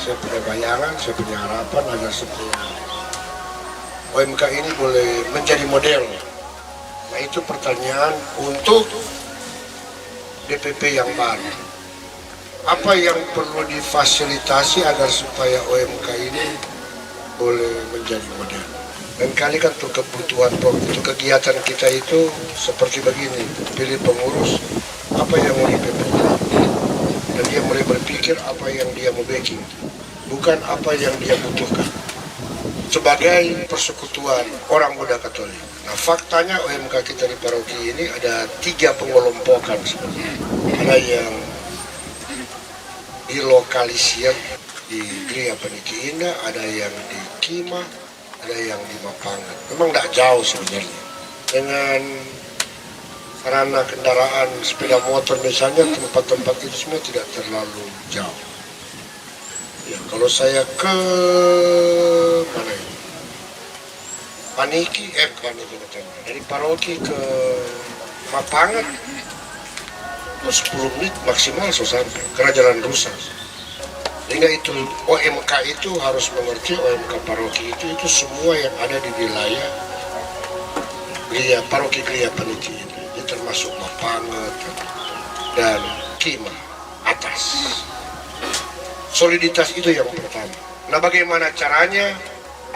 saya punya bayangan, saya punya harapan agar supaya OMK ini boleh menjadi model. Nah itu pertanyaan untuk DPP yang baru. Apa yang perlu difasilitasi agar supaya OMK ini boleh menjadi model? Dan kali kan untuk kebutuhan, untuk kegiatan kita itu seperti begini, pilih pengurus, apa yang mau dipegang, dan dia mulai berpikir apa yang dia mau backing, bukan apa yang dia butuhkan. Sebagai persekutuan orang muda Katolik. Nah faktanya OMK kita di paroki ini ada 3 pengelompokan sebenarnya. Ada yang dilokalisir di Gereja Peniki Indah, ada yang di Kima, ada yang di Mapangat. Memang tidak jauh sebenarnya. Dengan sarana kendaraan sepeda motor misalnya, tempat-tempat itu semua tidak terlalu jauh. Ya, kalau saya ke mana ini? Paniki katanya. Dari paroki ke Mapangat itu 10 menit maksimal sampai, karena jalan rusak. Sehingga itu OMK itu harus mengerti, OMK paroki itu semua yang ada di wilayah Gereja Paroki Gereja Peniki ini, termasuk Mapangat dan Kima atas. Soliditas itu yang pertama. Nah bagaimana caranya?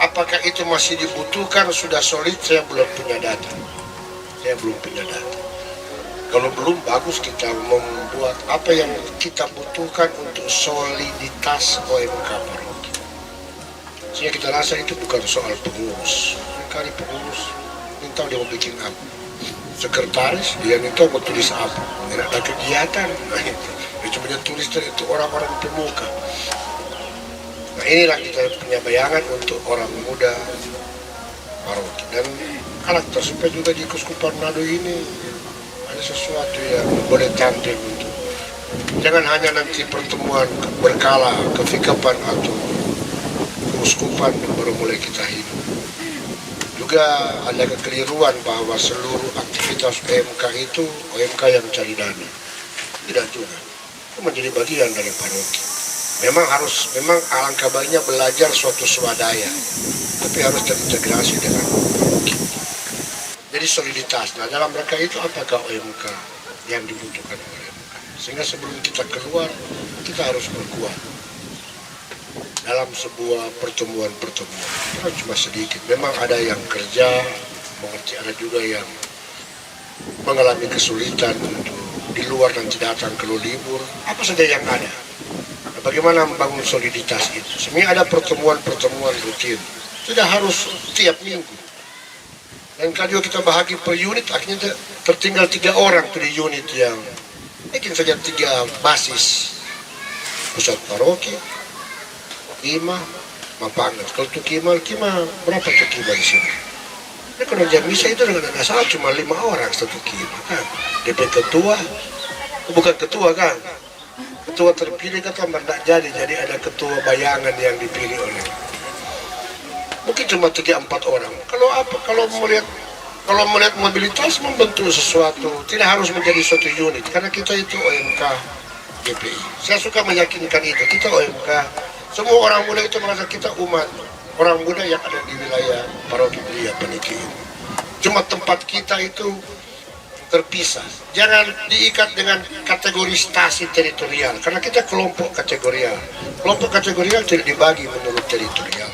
Apakah itu masih dibutuhkan? Sudah solid? Saya belum punya data. Kalau belum, bagus kita membuat apa yang kita butuhkan untuk soliditas OMK paroki. Sehingga kita rasa itu bukan soal pengurus. Kali pengurus minta dia mau bikin apa, sekretaris dia minta mau tulis apa, tidak ada kegiatan. Nah itu dia cuma tulis itu orang-orang pemuka. Nah inilah kita punya bayangan untuk orang muda paroki. Dan karakter supaya juga di Keuskupan Manado ini ada sesuatu yang boleh tampil untuk, jangan hanya nanti pertemuan berkala kefikapan atau keuskupan baru mulai kita hidup. Juga ada kekeliruan bahwa seluruh aktivitas OMK itu OMK yang cari dana. Tidak juga. Itu menjadi bagian dari paroki. Memang alangkah baiknya belajar suatu swadaya, tapi harus terintegrasi dengan paroki. Jadi soliditas. Nah dalam mereka itu apakah OMK yang dibutuhkan oleh OMK? Sehingga sebelum kita keluar, kita harus berkuat dalam sebuah pertemuan-pertemuan. Itu cuma sedikit. Memang ada yang kerja, mengerti, ada juga yang mengalami kesulitan untuk di luar dan tidak datang ke libur. Apa saja yang ada. Nah, bagaimana membangun soliditas itu? Sebenarnya ada pertemuan-pertemuan rutin. Tidak harus tiap minggu. Dan kalau kita bahagi per unit, akhirnya tertinggal 3 orang tuh di unit yang mungkin saja 3 basis. Pusat paroki, Kima, Mapangat. Kalau tuh Kima berapa tuh Kima di sini? Nah, kalau jam misa itu dengan nggak salah cuma 5 orang satu Kima kan. DP ketua, bukan ketua kan? Ketua terpilih kan tidak jadi ada ketua bayangan yang dipilih oleh. Mungkin cuma 3-4 orang. Kalau melihat mobilitas membentuk sesuatu, tidak harus menjadi suatu unit. Karena kita itu OMK GPI. Saya suka meyakinkan itu. Kita OMK. Semua orang muda itu merasa kita umat orang muda yang ada di wilayah paroki Gereja Peniki. Cuma tempat kita itu terpisah. Jangan diikat dengan kategorisasi teritorial. Karena kita kelompok kategorial. Kelompok kategorial tidak dibagi menurut teritorial.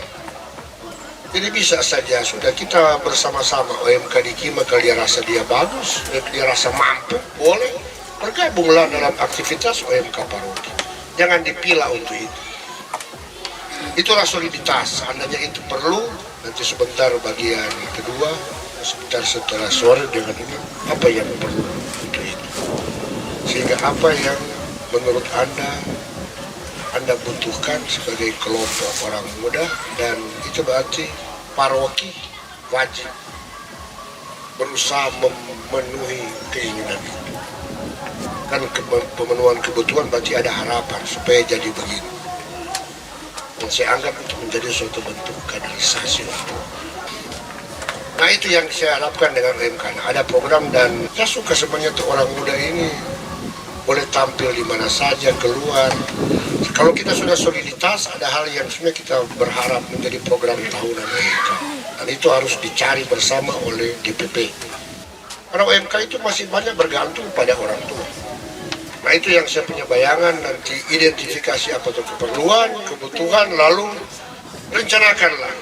Jadi bisa saja sudah kita bersama-sama OMK di Kima, kalau dia rasa dia bagus, dia rasa mampu, boleh bergabunglah dalam aktivitas OMK paroki. Jangan dipilah untuk itu. Itulah soliditas. Seandainya itu perlu, nanti sebentar bagian kedua, sebentar setelah sore dengan ini, apa yang perlu untuk itu. Sehingga apa yang menurut Anda butuhkan sebagai kelompok orang muda, dan itu berarti paroki wajib berusaha memenuhi keinginan itu. Kan pemenuhan kebutuhan berarti ada harapan supaya jadi begini. Dan saya anggap itu menjadi suatu bentuk kaderisasi. Nah itu yang saya harapkan dengan OMK. Ada program, dan saya suka sebenarnya tuh orang muda ini boleh tampil di mana saja, keluar. Kalau kita sudah soliditas, ada hal yang sebenarnya kita berharap menjadi program tahunan OMK. Dan itu harus dicari bersama oleh DPP. Karena OMK itu masih banyak bergantung pada orang tua. Nah itu yang saya punya bayangan, nanti identifikasi apa itu keperluan, kebutuhan, lalu rencanakanlah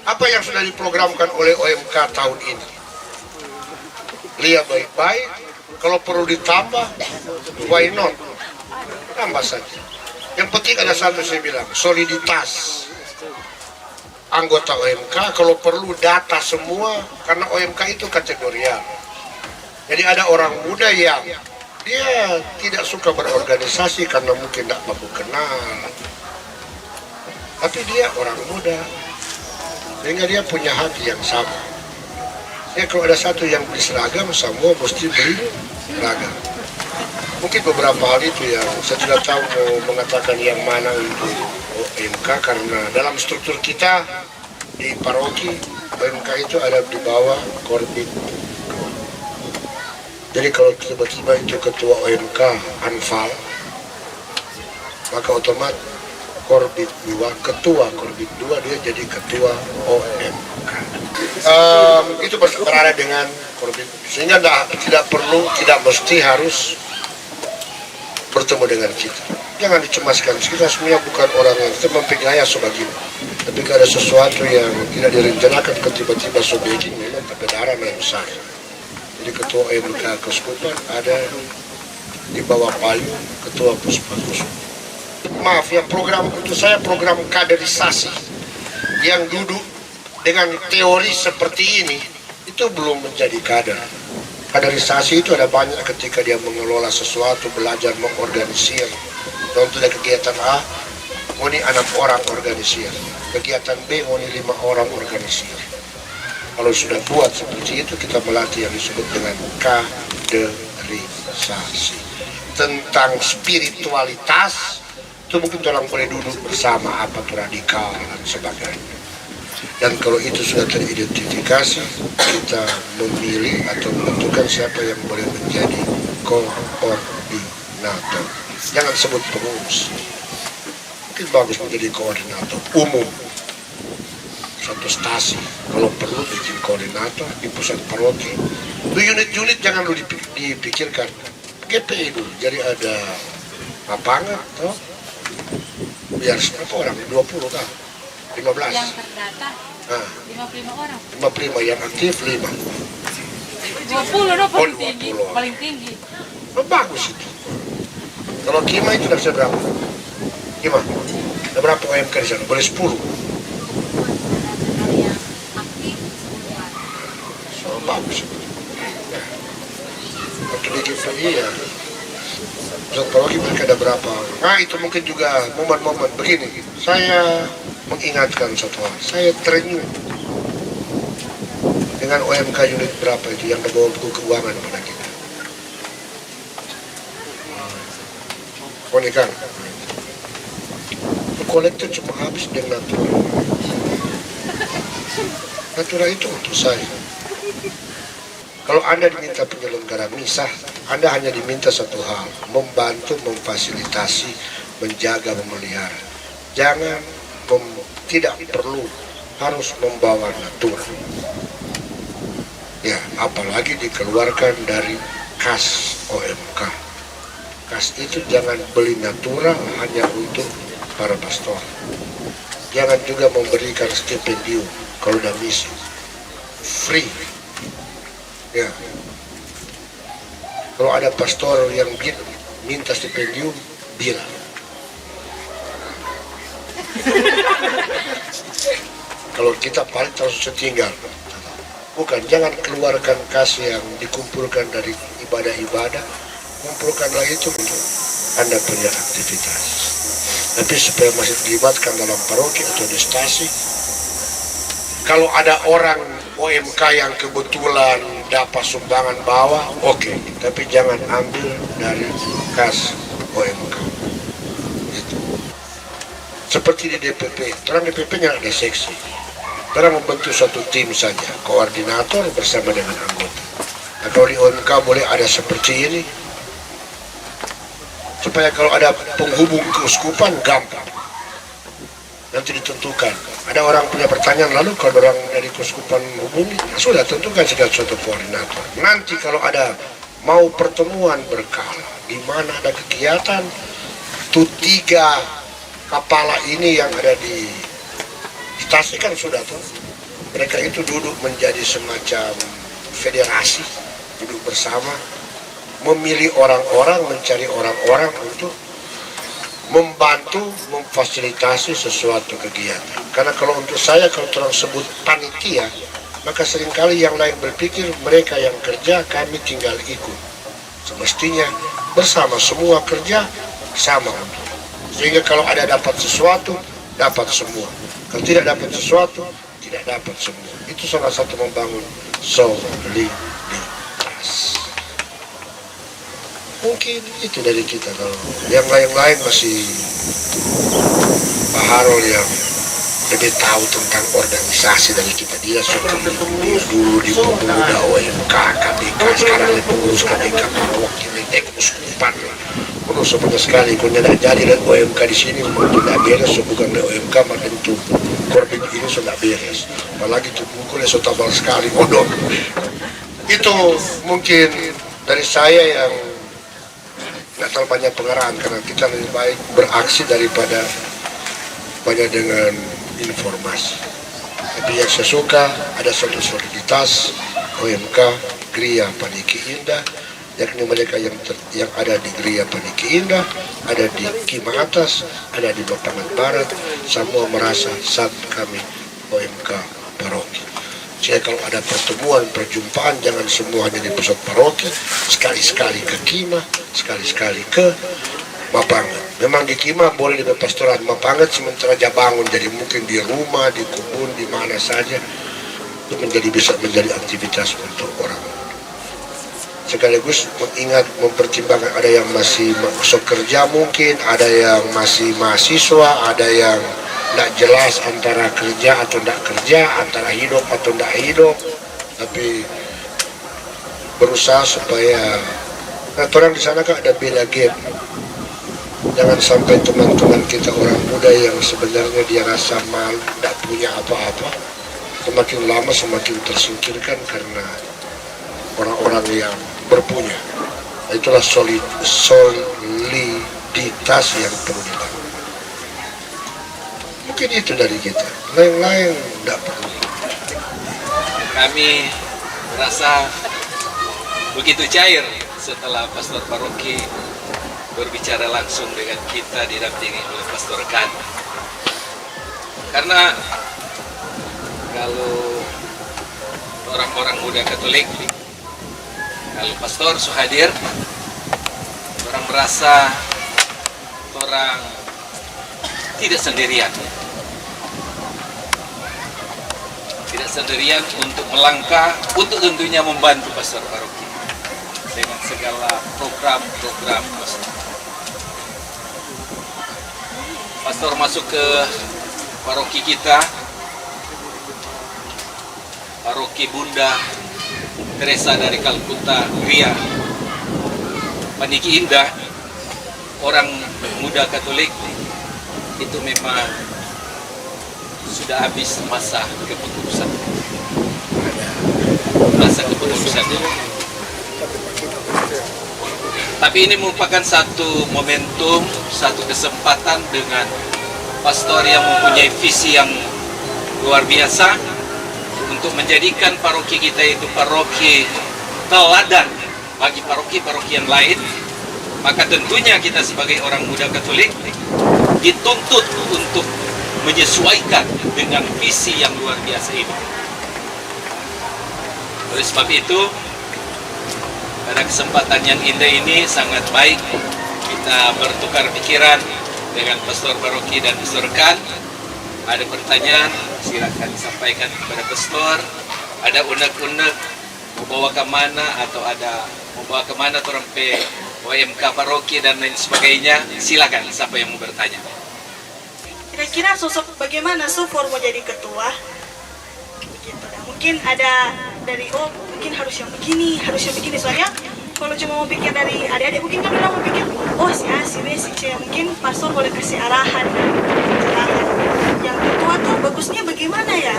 apa yang sudah diprogramkan oleh OMK tahun ini. Lihat baik-baik, kalau perlu ditambah, why not? Tambah saja. Yang penting ada satu saya bilang, soliditas anggota OMK, kalau perlu data semua, karena OMK itu kategorial. Jadi ada orang muda yang dia tidak suka berorganisasi karena mungkin tidak mampu kenal. Tapi dia orang muda, sehingga dia punya hak yang sama. Ya kalau ada satu yang beli seragam, semua mesti beli seragam. Mungkin beberapa hal itu yang saya tidak tahu mau mengatakan yang mana untuk OMK, karena dalam struktur kita di paroki OMK itu ada di bawah Korbit. Jadi kalau tiba-tiba itu ketua OMK Anfal, maka otomatis Korbit 2, ketua Korbit 2 dia jadi ketua OMK. Itu berada dengan Korbit, sehingga tidak perlu, tidak mesti harus bertemu dengan kita. Jangan dicemaskan, kita semuanya bukan orang yang kita mempegaya sebagainya. Tapi kalau ada sesuatu yang tidak direncanakan tiba-tiba sebegini, memang perbedaan yang besar. Jadi ketua OMK Keuskupan ada di bawah payung ketua Puspakus. Maaf ya, program untuk saya program kaderisasi yang duduk dengan teori seperti ini itu belum menjadi kader. Kaderisasi itu ada banyak ketika dia mengelola sesuatu, belajar mengorganisir. Contoh dari kegiatan A, ini 6 orang organisir. Kegiatan B, ini 5 orang organisir. Kalau sudah buat seperti itu, kita melatih yang disebut dengan kaderisasi. Tentang spiritualitas, itu mungkin orang boleh duduk bersama apa itu radikal dan sebagainya. Dan kalau itu sudah teridentifikasi, kita memilih atau menentukan siapa yang boleh menjadi koordinator. Jangan sebut pengurus. Mungkin bagus menjadi koordinator umum satu stasi. Kalau perlu bikin koordinator di pusat paroki. Itu unit-unit jangan lu dipikirkan. GPI dulu, jadi ada lapangan, toh? Biar berapa orang? 20 kan? 15. Yang terdata 55 orang. 55 yang aktif 5. 20 no, paling tinggi, 20. paling tinggi. Oh, bagus itu. Kalau Kima itu tidak bisa berapa? Kima, ada berapa OMK di sana? Boleh 10. So, bagus itu. Ya. Waktu di GPI ya, pusat paroki mereka ada berapa? Nah itu mungkin juga momen-momen begini. Saya mengingatkan satu hal, saya terenyuh dengan OMK unit berapa itu yang membawa buku keuangan pada kita. Konikan, kolektor cuma habis dengan natura. Natura itu untuk saya. Kalau Anda diminta penyelenggara misa, Anda hanya diminta satu hal, membantu, memfasilitasi, menjaga, memelihara. Jangan tidak perlu harus membawa natura. Ya, apalagi dikeluarkan dari kas OMK. Kas itu jangan beli natura hanya untuk para pastor. Jangan juga memberikan stipendium kalau udah misi. Free. Ya. Kalau ada pastor yang minta stipendium, bilang. Kalau kita paling terus setinggal. Bukan, jangan keluarkan kas yang dikumpulkan dari ibadah-ibadah. Kumpulkanlah itu untuk Anda punya aktivitas. Tapi supaya masih dilibatkan dalam paroki atau di stasi. Kalau ada orang OMK yang kebetulan dapat sumbangan bawah, oke. Tapi jangan ambil dari kas OMK. Gitu. Seperti di DPP, orang DPP-nya ada seksi. Orang membentuk suatu tim saja, koordinator bersama dengan anggota. Nah, kalau di OMK boleh ada seperti ini, supaya kalau ada penghubung keuskupan gampang. Nanti ditentukan. Ada orang punya pertanyaan, lalu kalau orang dari keuskupan hubungi, sudah tentukan segala suatu koordinator. Nanti kalau ada mau pertemuan berkala, di mana ada kegiatan, tuh 3 kepala ini yang ada di stasi kan sudah tuh. Mereka itu duduk menjadi semacam federasi, duduk bersama, memilih orang-orang, mencari orang-orang untuk membantu, memfasilitasi sesuatu kegiatan. Karena kalau untuk saya, kalau orang sebut panitia, maka seringkali yang lain berpikir mereka yang kerja, kami tinggal ikut. Semestinya bersama semua kerja, sama. Sehingga kalau ada dapat sesuatu, dapat semua. Kalau tidak dapat sesuatu, tidak dapat semua. Itu salah satu membangun soliditas. Mungkin itu dari kita. Kalau yang lain-lain masih Pak Harol yang lebih tahu tentang organisasi dari kita. Dia dulu di pemuda OMK, KBK, sekarang di pengurus KBK, wakil keuskupan. Menurut sebenarnya sekali, kalau tidak jadi dan OMK di sini mungkin tidak beres, bukan dari OMK makin itu korbit ini sudah beres. Apalagi itu pukulnya so tabal sekali, odok. Itu mungkin dari saya yang nggak terlalu banyak pengarahan, karena kita lebih baik beraksi daripada banyak dengan informasi. Tapi yang saya suka ada suatu soliditas OMK Gria Paniki Indah, yakni mereka yang ada di Gria Paniki Indah, ada di Kima Atas, ada di Bapangan Barat, semua merasa satu kami OMK Paroki. Jadi kalau ada pertemuan, perjumpaan, jangan semua hanya di pusat paroki, sekali-sekali ke Kima, sekali-sekali ke Mapangat. Memang di Kima boleh di pastoran, Mapangat sementara dia bangun, jadi mungkin di rumah, di kebun, di mana saja, itu bisa menjadi aktivitas untuk orang. Sekaligus mengingat, mempertimbangkan ada yang masih masuk kerja mungkin, ada yang masih mahasiswa, ada yang tidak jelas antara kerja atau tidak kerja, antara hidup atau tidak hidup, tapi berusaha supaya orang di sana kan ada beda game. Jangan sampai teman-teman kita orang muda yang sebenarnya dia rasa malu, tidak punya apa-apa, semakin lama semakin tersingkirkan karena orang-orang yang berpunya. Itulah soliditas yang perlu dilakukan. Mungkin itu dari kita, lain-lain tidak perlu. Kami merasa begitu cair setelah Pastor Paroki berbicara langsung dengan kita didampingi oleh Pastor Kan. Karena kalau orang-orang muda Katolik, kalau Pastor hadir, orang merasa orang tidak sendirian. Tidak sendirian untuk melangkah, untuk tentunya membantu Pastor Paroki dengan segala program-program Pastor. Pastor masuk ke paroki kita, paroki Bunda Teresa dari Kalkuta, Gria Paniki Indah. Orang muda Katolik itu memang sudah habis masa kepengurusan. Tapi ini merupakan satu momentum, satu kesempatan dengan pastor yang mempunyai visi yang luar biasa untuk menjadikan paroki kita itu paroki teladan bagi paroki-paroki yang lain. Maka tentunya kita sebagai orang muda Katolik dituntut untuk menyesuaikan dengan visi yang luar biasa ini. Oleh sebab itu, pada kesempatan yang indah ini sangat baik kita bertukar pikiran dengan Pastor Paroki dan Pastor Kan. Ada pertanyaan, silakan disampaikan kepada Pastor. Ada unek-unek membawa ke mana atau ada membawa ke mana torompe OMK Paroki dan lain sebagainya, silakan siapa yang mau bertanya. Kira-kira sosok bagaimana Sufor mau jadi ketua? Begitu. Nah, mungkin ada dari mungkin harus yang begini. Soalnya kalau cuma mau pikir dari adik-adik mungkin kan orang mau pikir, oh si A, si B, si C, mungkin pastor boleh kasih arahan, pencerahan. Yang tua tuh bagusnya bagaimana ya?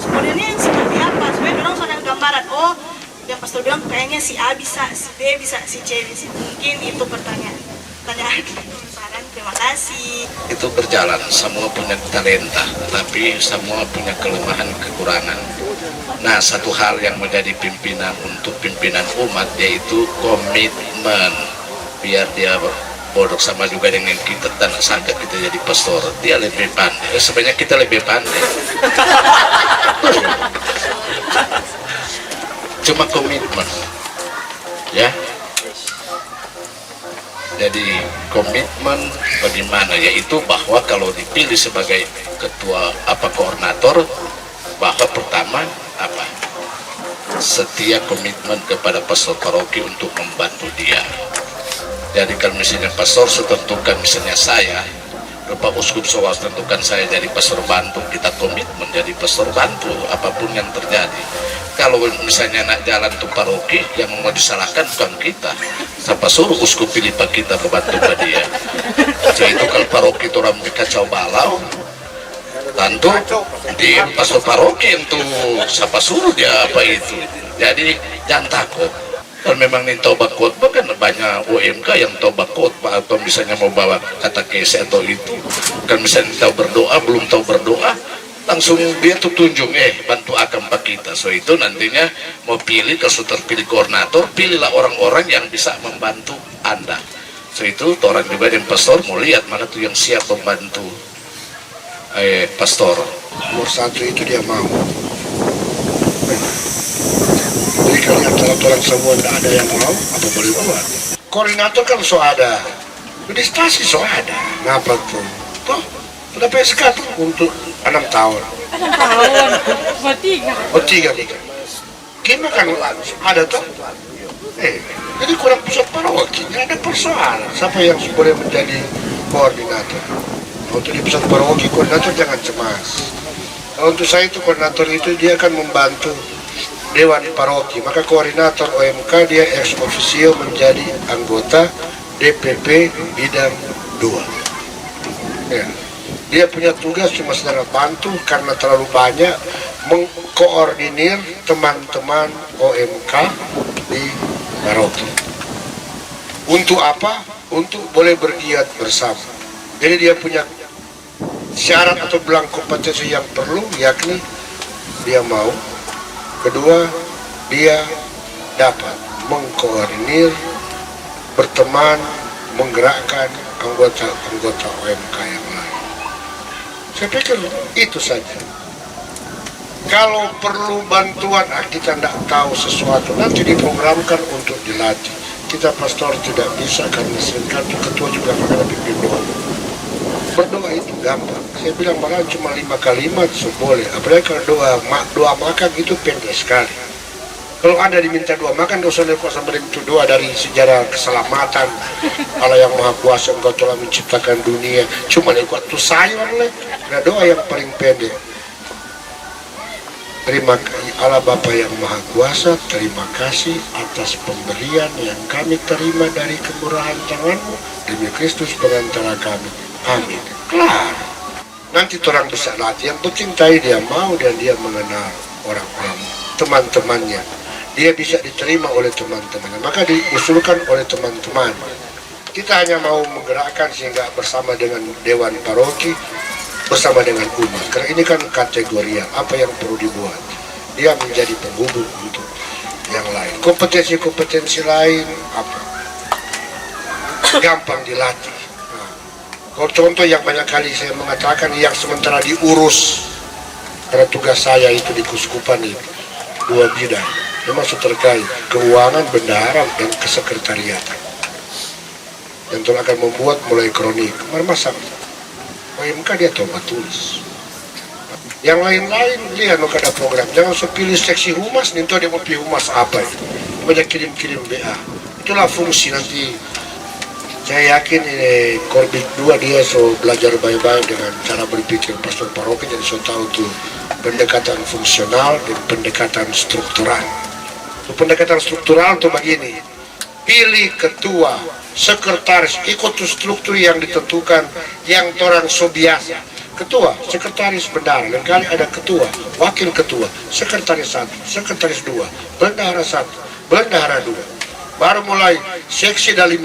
Sebenarnya yang seperti apa? Supaya orang sudah ada gambaran. Oh, yang pastor bilang kayaknya si A bisa, si B bisa, si C bisa. Mungkin itu pertanyaan. Saran, terima kasih. Itu berjalan, semua punya talenta, tapi semua punya kelemahan, kekurangan. Nah, satu hal yang menjadi pimpinan untuk pimpinan umat yaitu komitmen. Biar dia bodoh sama juga dengan kita, dan sangka kita jadi pastor, dia lebih pandai. Sebenarnya kita lebih pandai. Cuma komitmen, ya. Jadi komitmen bagaimana, yaitu bahwa kalau dipilih sebagai ketua koordinator, bahwa pertama apa, setia komitmen kepada pastor paroki untuk membantu dia. Jadi kalau misalnya pastor setentukan, misalnya saya, Bapak Uskup Sowas tentukan saya jadi pastor bantu, kita komitmen jadi pastor bantu apapun yang terjadi. Kalau misalnya nak jalan tuh paroki, yang mau disalahkan bukan kita. Siapa suruh uskup pilih pak kita membantu ke dia. Jadi itu kalau paroki itu orang kacau balau, tentu di pastor paroki itu siapa suruh dia apa itu. Jadi jangan takut. Kalau memang ini tobat khotbah kan banyak UMK yang tobat khotbah, atau misalnya mau bawa kata kese atau itu. Kan misalnya tahu berdoa, belum tahu berdoa, langsung dia tuh tunjuk, bantu akan pak kita. So itu nantinya mau pilih, kalau sudah terpilih koordinator, pilihlah orang-orang yang bisa membantu Anda. So itu orang juga yang pastor mau lihat mana tuh yang siap membantu pastor. Nomor satu itu dia mau. Jadi kalian orang semua tidak ada yang mau, apa boleh buat? Koordinator kan so ada, administrasi so ada. Ngapa tuh? Toh, sudah PSK tuh untuk 6 tahun. 6 tahun, buat 3. Oh 3. Gimana kan ada tuh? Jadi kurang pusat paroki, ada persoalan. Siapa yang boleh menjadi koordinator? Untuk di pusat paroki, koordinator jangan cemas. Kalau untuk saya itu koordinator itu dia akan membantu Dewan Paroki, maka koordinator OMK dia ex officio menjadi anggota DPP bidang 2. Ya. Dia punya tugas cuma sedang bantu karena terlalu banyak mengkoordinir teman-teman OMK di Paroki. Untuk apa? Untuk boleh bergiat bersama. Jadi dia punya syarat atau bilang kompetensi yang perlu, yakni dia mau. Kedua, dia dapat mengkoordinir, berteman, menggerakkan anggota-anggota OMK yang lain. Saya pikir itu saja. Kalau perlu bantuan, kita tidak tahu sesuatu, nanti diprogramkan untuk dilatih. Kita pastor tidak bisa karena seringkali ketua juga akan pimpin doa. Berdoa itu gampang. Saya bilang malah cuma 5 kalimat boleh. Apalagi kalau doa makan itu pendek sekali. Kalau Anda diminta doa makan, dosa dari kuasa itu doa dari sejarah keselamatan. Allah yang Maha Kuasa, Engkau telah menciptakan dunia. Cuma ikut tuh sayur lah. Nah, doa yang paling pendek. Terima kasih Allah Bapa yang Maha Kuasa, terima kasih atas pemberian yang kami terima dari kemurahan tangan-Mu demi Kristus pengantara kami. Amin. Kelar. Nanti orang bisa latih. Yang penting tadi dia mau dan dia mengenal orang-orang, teman-temannya. Dia bisa diterima oleh teman-temannya. Maka diusulkan oleh teman-teman. Kita hanya mau menggerakkan sehingga bersama dengan Dewan Paroki, bersama dengan umat. Karena ini kan kategori apa yang perlu dibuat. Dia menjadi penghubung untuk yang lain. Kompetensi-kompetensi lain apa? Gampang dilatih. Kalau contoh yang banyak kali saya mengatakan yang sementara diurus, karena tugas saya itu di Kuskupan itu 2 bidang, termasuk terkait keuangan, bendahara, dan kesekretariatan. Dan itu akan membuat mulai kronik. Kemarin masa OMK dia coba tulis. Yang lain-lain lihat lo ada program. Jangan pilih seksi humas, nih dia mau pilih humas apa itu. Banyak kirim-kirim BA. Itulah fungsi nanti. Saya yakin ini Korbit 2 dia so belajar baik-baik dengan cara berpikir pastor paroki, jadi so tahu tuh pendekatan fungsional dan pendekatan struktural. Pendekatan struktural tuh begini, pilih ketua, sekretaris, ikut struktur yang ditentukan, yang orang so biasa. Ketua, sekretaris, bendahara. Dan kali ada ketua, wakil ketua, sekretaris 1, sekretaris 2, bendahara 1, bendahara 2. Baru mulai seksi ada 15.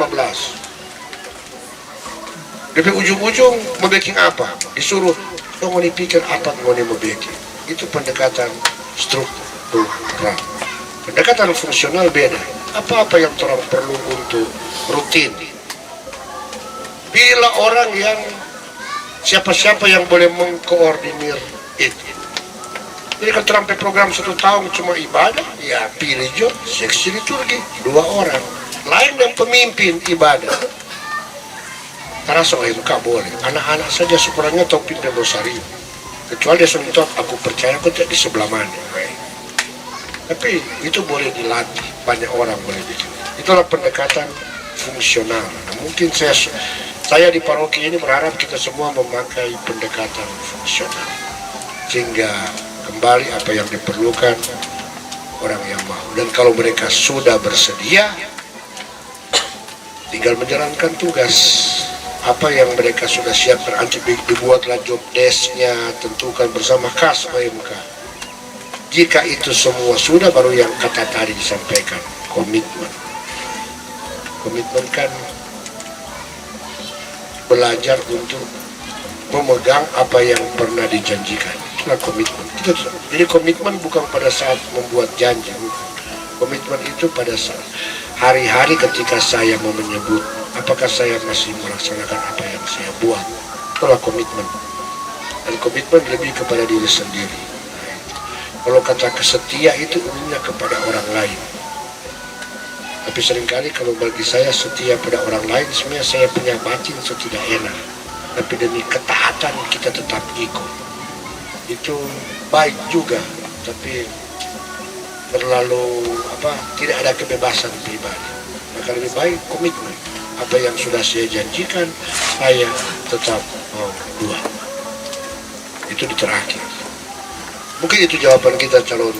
Dari ujung-ujung mau bikin apa? Disuruh, mau dipikir apa mau bikin. Itu pendekatan struktural. Pendekatan fungsional beda. Apa-apa yang orang perlu untuk rutin. Bila orang yang siapa-siapa yang boleh mengkoordinir itu. Jadi kalau terampai program 1 tahun cuma ibadah, ya pilih jo seksi liturgi 2 orang. Lain yang pemimpin ibadah. Terasa MK boleh. Anak-anak saja sekurangnya tahu pindah rosario. Kecuali dia sentuh, aku percaya aku tidak di sebelah mana. Tapi itu boleh dilatih. Banyak orang boleh bikin. Itulah pendekatan fungsional. Nah, mungkin saya di paroki ini berharap kita semua memakai pendekatan fungsional. Sehingga kembali apa yang diperlukan orang yang mau. Dan kalau mereka sudah bersedia, tinggal menjalankan tugas. Apa yang mereka sudah siapkan, dibuatlah job desk-nya, tentukan bersama kas OMK. Jika itu semua sudah, baru yang kata tadi disampaikan, komitmen. Komitmen kan belajar untuk memegang apa yang pernah dijanjikan. Itulah komitmen. Jadi komitmen bukan pada saat membuat janji. Komitmen itu pada saat hari-hari ketika saya mau menyebut apakah saya masih melaksanakan apa yang saya buat. Itulah komitmen. Dan komitmen lebih kepada diri sendiri. Kalau kata kesetia itu umumnya kepada orang lain. Tapi seringkali kalau bagi saya setia pada orang lain, sebenarnya saya punya batin tidak enak. Tapi demi ketaatan kita tetap ikut. Itu baik juga, tapi terlalu tidak ada kebebasan pribadi. Maka lebih baik komitmen. Apa yang sudah saya janjikan, saya tetap mau buat. Itu di terakhir. Mungkin itu jawaban kita calon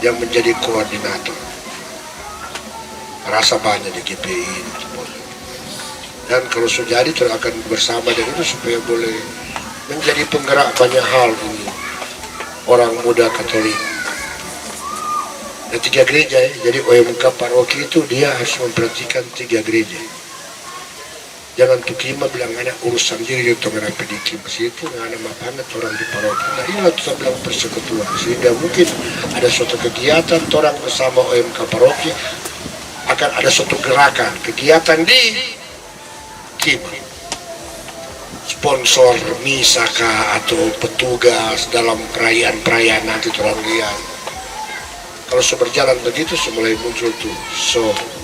yang menjadi koordinator. Rasa banyak di GPI ini. Dan kalau sudah jadi akan bersama dengan itu supaya boleh menjadi penggerak banyak hal ini. Orang muda Katolik. Ada 3 gereja ya. Jadi OMK paroki itu dia harus memperhatikan 3 gereja. Jangan tukima bilang anak urusan diri itu ngerapi di situ nggak ada mapanat orang di paroki. Nah inilah kita bilang persekutuan sehingga mungkin ada suatu kegiatan orang bersama OMK paroki akan ada suatu gerakan kegiatan di Kima. Sponsor misaka atau petugas dalam perayaan-perayaan nanti orang lihat. Kalau berjalan begitu mulai muncul tuh soliditas.